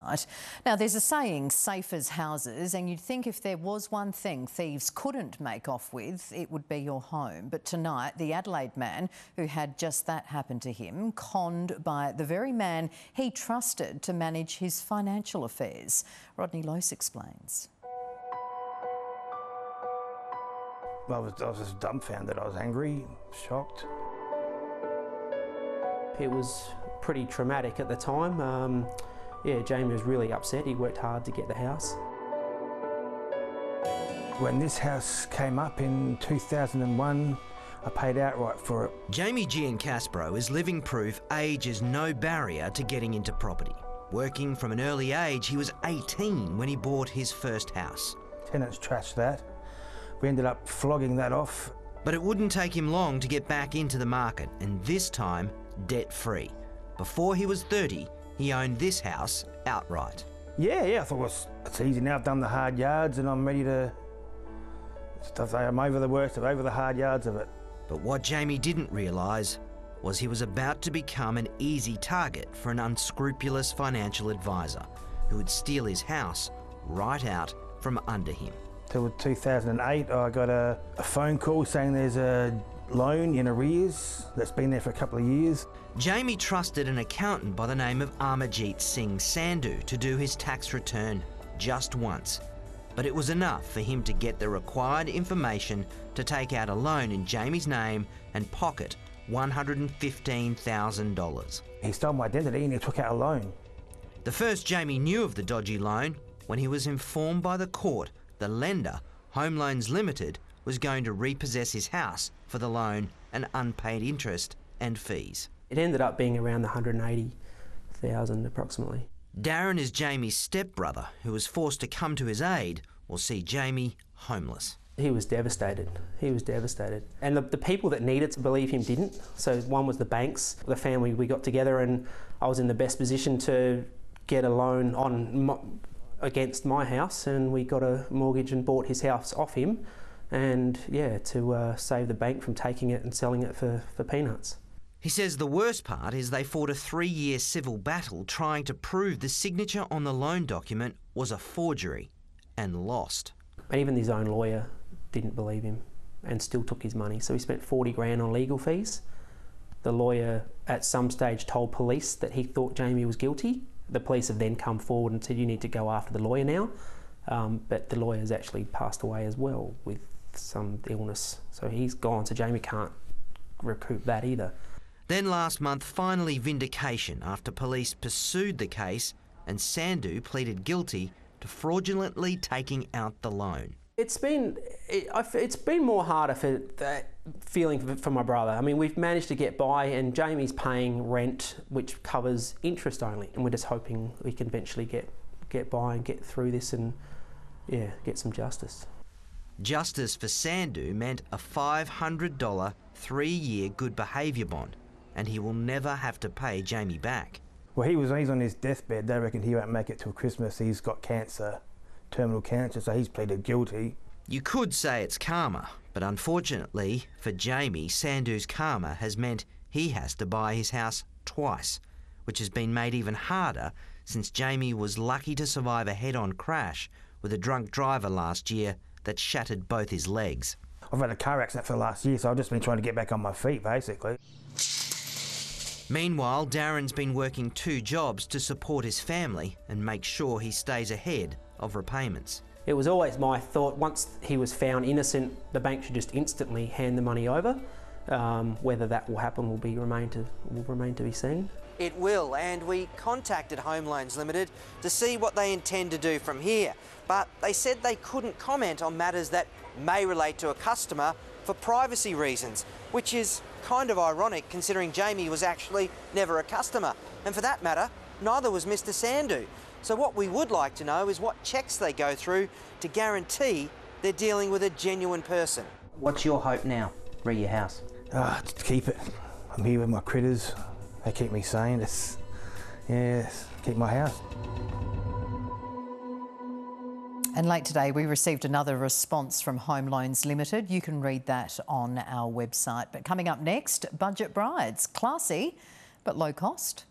Right. Now, there's a saying, safe as houses, and you'd think if there was one thing thieves couldn't make off with, it would be your home. But tonight, the Adelaide man who had just that happen to him, conned by the very man he trusted to manage his financial affairs. Rodney Lose explains. I was just dumbfounded. I was angry, shocked. It was pretty traumatic at the time. Yeah, Jamie was really upset. He worked hard to get the house. When this house came up in 2001, I paid outright for it. Jamie Giancaspro is living proof age is no barrier to getting into property. Working from an early age, he was 18 when he bought his first house. Tenants trashed that. We ended up flogging that off. But it wouldn't take him long to get back into the market, and this time, debt-free. Before he was 30, he owned this house outright. Yeah, I thought, well, it's easy now. I've done the hard yards and I'm ready to... I'm over the worst, I'm over the hard yards of it. But what Jamie didn't realise was he was about to become an easy target for an unscrupulous financial advisor who would steal his house right out from under him. Till 2008, I got a phone call saying there's a loan in arrears that's been there for a couple of years. Jamie trusted an accountant by the name of Amarjeet Singh Sandhu to do his tax return just once. But it was enough for him to get the required information to take out a loan in Jamie's name and pocket $115,000. He stole my identity and he took out a loan. The first Jamie knew of the dodgy loan when he was informed by the court the lender, Home Loans Limited, was going to repossess his house for the loan and unpaid interest and fees. It ended up being around the $180,000 approximately. Darren is Jamie's stepbrother, who was forced to come to his aid or see Jamie homeless. He was devastated. He was devastated. And the people that needed to believe him didn't. So one was the banks, the family. We got together and I was in the best position to get a loan against my house, and we got a mortgage and bought his house off him, and yeah, to save the bank from taking it and selling it for peanuts. He says the worst part is they fought a 3-year civil battle trying to prove the signature on the loan document was a forgery, and lost. And even his own lawyer didn't believe him and still took his money, so he spent 40 grand on legal fees. The lawyer at some stage told police that he thought Jamie was guilty. The police have then come forward and said, you need to go after the lawyer now. But the lawyer's actually passed away as well with some illness. So he's gone, so Jamie can't recoup that either. Then last month, finally vindication after police pursued the case and Sandhu pleaded guilty to fraudulently taking out the loan. It's been more harder for that feeling for my brother. I mean, we've managed to get by and Jamie's paying rent, which covers interest only. And we're just hoping we can eventually get by and get through this and, yeah, get some justice. Justice for Sandhu meant a $500 3-year good behaviour bond, and he will never have to pay Jamie back. Well, he's on his deathbed. They reckon he won't make it till Christmas. He's got cancer. Terminal cancer, so he's pleaded guilty. You could say it's karma, but unfortunately for Jamie, Sandhu's karma has meant he has to buy his house twice, which has been made even harder since Jamie was lucky to survive a head-on crash with a drunk driver last year that shattered both his legs. I've had a car accident for the last year, so I've just been trying to get back on my feet, basically. Meanwhile, Darren's been working 2 jobs to support his family and make sure he stays ahead of repayments. It was always my thought, once he was found innocent, the bank should just instantly hand the money over. Whether that will happen will remain to be seen. It will, and we contacted Home Loans Limited to see what they intend to do from here. But they said they couldn't comment on matters that may relate to a customer for privacy reasons, which is kind of ironic considering Jamie was actually never a customer. And for that matter, neither was Mr. Sandhu. So what we would like to know is what checks they go through to guarantee they're dealing with a genuine person. What's your hope now, re your house? To keep it. I'm here with my critters. They keep me sane. Keep my house. And late today, we received another response from Home Loans Limited. You can read that on our website. But coming up next, budget brides. Classy, but low cost.